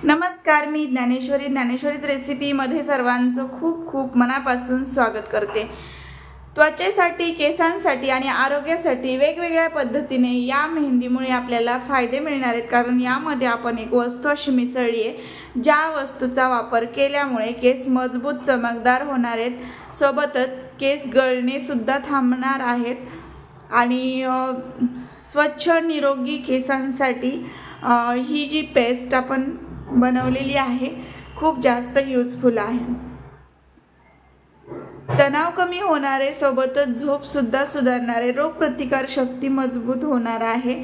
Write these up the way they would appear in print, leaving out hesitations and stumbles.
नमस्कार, मी ज्ञानेश्वरीच रेसिपीमध्ये सर्वांचं खूप खूप मनापासून स्वागत करते। त्वचेसाठी, केसांसाठी आणि आरोग्यासाठी वेगवेगळ्या पद्धतीने या मेहंदीमुळे आपल्याला फायदे मिळणार आहेत। कारण यामध्ये आपण एक वस्तू अशी मिसळली आहे ज्या वस्तूचा वापर केल्यामुळे केस मजबूत चमकदार होणार आहेत, सोबतच केस गळणे सुद्धा थांबणार आहेत आणि स्वच्छ निरोगी केसांसाठी ही जी पेस्ट आपण बनवलेली आहे खूप जास्त यूजफुल आहे। तणाव कमी होणारे, सोबतच झोप सुद्धा सुधारणारे, रोगप्रतिकार शक्ती मजबूत होणार आहे।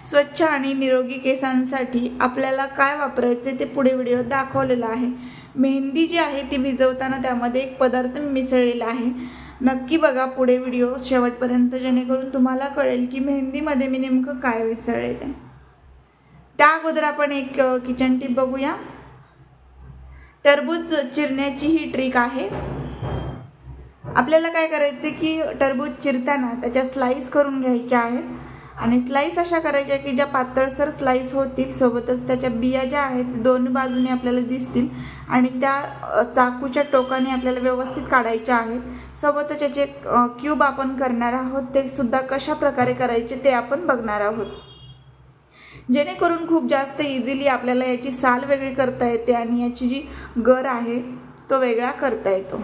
स्वच्छ आणि निरोगी केसांसाठी आपल्याला काय वापरायचे ते पुढे व्हिडिओ दाखवलेला आहे। मेहंदी जी आहे ती भिजवताना त्यामध्ये एक पदार्थ मिसळलेला आहे, नक्की बघा पुढे व्हिडिओ शेवटपर्यंत, जेणेकरून तुम्हाला कळेल की मेहंदीमध्ये मी नेमकं काय मिसळले ते। त्या अगोदर आपण एक किचन टिप बघूया। टरबूज चिरण्याची ही ट्रिक आहे। आपल्याला काय करायचे की टरबूज चिरताना त्याच्या स्लाइस करून घ्यायच्या आहेत आणि स्लाइस अशा करायच्या की ज्या पातळसर स्लाइस होतील, सोबतच त्याच्या बिया ज्या आहेत दोन्ही बाजूने आपल्याला दिसतील आणि त्या चाकूच्या टोकाने आपल्याला व्यवस्थित काढायच्या आहेत। सोबतच त्याचे क्यूब आपण करणार आहोत, ते सुद्धा कशा प्रकारे करायचे ते आपण बघणार आहोत, जेणेकरून खूप जास्त इझिली आपल्याला याची साल वेगळी करता येते आणि याची जी गर आहे तो वेगळा करता येतो।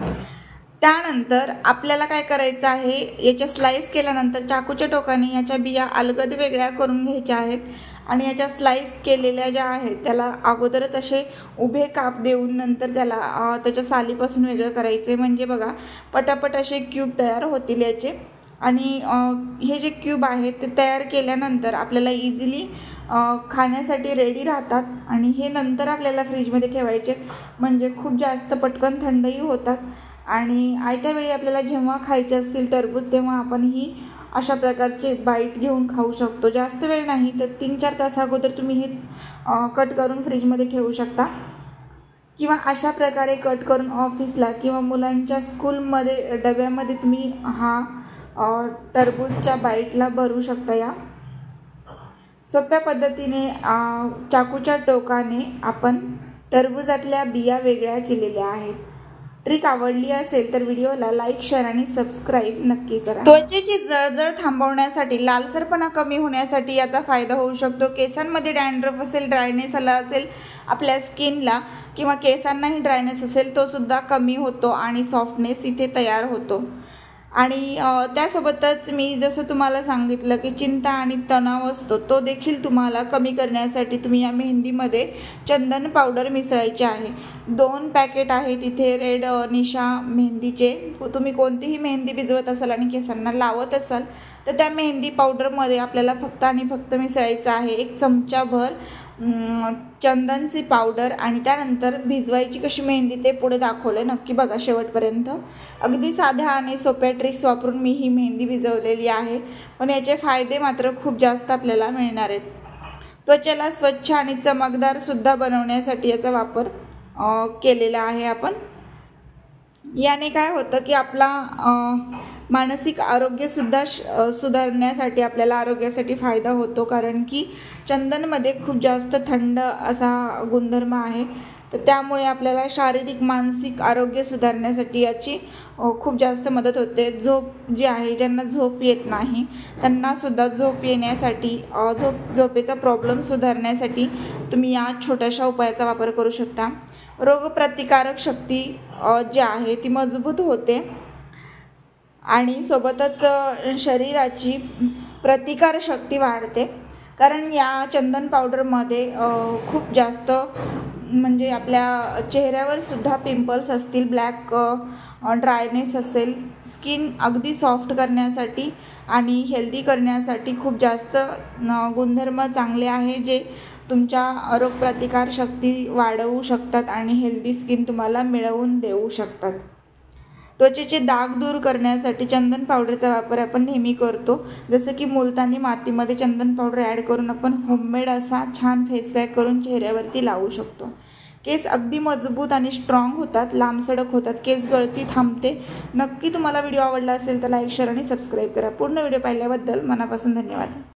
त्यानंतर आपल्याला काय करायचं आहे, याच्या स्लाइस केल्यानंतर चाकूच्या टोकाने याच्या बिया अलगद वेगळ्या करून घ्यायच्या आहेत आणि याच्या स्लाइस केलेल्या ज्या आहेत त्याला अगोदरच असे उभे काप देऊन नंतर त्याला त्याच्या सालीपासून वेगळं करायचे, म्हणजे बघा पटापट असे क्यूब तयार होतील याचे। आणि हे जे क्यूब आहेत ते तयार केल्यानंतर आपल्याला इझिली खाण्यासाठी रेडी राहतात आणि हे नंतर आपल्याला फ्रीजमध्ये ठेवायचे, म्हणजे खूप जास्त पटकन थंडही होतात आणि आयत्या वेळी आपल्याला जेव्हा खायचे असतील टरबूज तेव्हा आपण ही अशा प्रकारचे बाईट घेऊन खाऊ शकतो। जास्त वेळ नाही तर 3-4 तास अगोदर तुम्ही हे कट करून फ्रीजमध्ये ठेवू शकता किंवा अशा प्रकारे कट करून ऑफिसला किंवा मुलांच्या स्कूलमध्ये डब्यामध्ये तुम्ही हा टरबूजच्या बाईटला भरू शकता। या सोप्या पद्धतीने चाकूच्या टोकाने आपण टरबूजातल्या बिया वेगळ्या केलेल्या आहेत। ट्रिक आवडली असेल तर व्हिडिओला लाईक, शेअर आणि सबस्क्राईब नक्की करा। त्वचेची जळजळ थांबवण्यासाठी, लालसरपणा कमी होण्यासाठी याचा फायदा होऊ शकतो। केसांमध्ये डॅन्ड्रफ असेल, ड्रायनेस आला असेल आपल्या स्किनला किंवा केसांनाही ड्रायनेस असेल तो सुद्धा कमी होतो आणि सॉफ्टनेस इथे तयार होतो। आणि त्यासोबतच मी जसं तुम्हाला सांगितलं की चिंता आणि तणाव असतो तो देखील तुम्हाला कमी करण्यासाठी तुम्ही या मेहंदीमध्ये चंदन पावडर मिसळायचे आहे। 2 पॅकेट आहेत इथे रेड निशा मेहंदीचे। तुम्ही कोणतीही मेहंदी भिजवत असाल आणि केसांना लावत असाल तर त्या मेहंदी पावडरमध्ये आपल्याला फक्त आणि फक्त मिसळायचं आहे 1 चमचाभर चंदनची पावडर आणि त्यानंतर भिजवायची कशी मेहंदी ते पुढे दाखवले, नक्की बघा शेवटपर्यंत। अगदी साध्या आणि सोप्या ट्रिक्स वापरून मी ही मेहंदी भिजवलेली आहे, पण याचे फायदे मात्र खूप जास्त आपल्याला मिळणार आहेत। त्वचेला स्वच्छ आणि चमकदार सुद्धा बनवण्यासाठी याचा वापर केलेला आहे आपण। याने काय होतं की आपला मानसिक आरोग्य सुद्धा सुधारण्यासाठी आपल्याला आरोग्यासाठी फायदा होतो, कारण की चंदनमध्ये खूप जास्त थंड असा गुणधर्म आहे, तर त्यामुळे आपल्याला शारीरिक मानसिक आरोग्य सुधारण्यासाठी याची खूप जास्त मदत होते। झोप जी आहे, ज्यांना झोप येत नाही त्यांना सुद्धा झोप येण्यासाठी, झोपेचा प्रॉब्लेम सुधारण्यासाठी तुम्ही या छोट्याशा उपायाचा वापर करू शकता। रोगप्रतिकारक शक्ती जी आहे ती मजबूत होते आणि सोबतच शरीराची प्रतिकारशक्ती वाढते, कारण या चंदन पावडरमध्ये खूप जास्त म्हणजे आपल्या चेहऱ्यावर सुद्धा पिंपल्स असतील, ब्लॅक ड्रायनेस असेल, स्किन अगदी सॉफ्ट करण्यासाठी आणि हेल्दी करण्यासाठी खूप जास्त गुणधर्म चांगले आहे, जे तुमच्या रोगप्रतिकार शक्ती वाढवू शकतात आणि हेल्दी स्किन तुम्हाला मिळवून देऊ शकतात। त्वचेचे डाग दूर करण्यासाठी चंदन पावडरचा वापर आपण नेहमी करतो, जसं की मुलतानी मातीमध्ये चंदन पावडर ॲड करून आपण होममेड असा छान फेस पॅक करून चेहऱ्यावरती लावू शकतो। केस अगदी मजबूत आणि स्ट्रॉंग होतात, लांबसडक होतात, केस गळती थांबते। नक्की तुम्हाला व्हिडिओ आवडला असेल तर लाईक, शेअर आणि सबस्क्राईब करा। पूर्ण व्हिडिओ पाहिल्याबद्दल मनापासून धन्यवाद।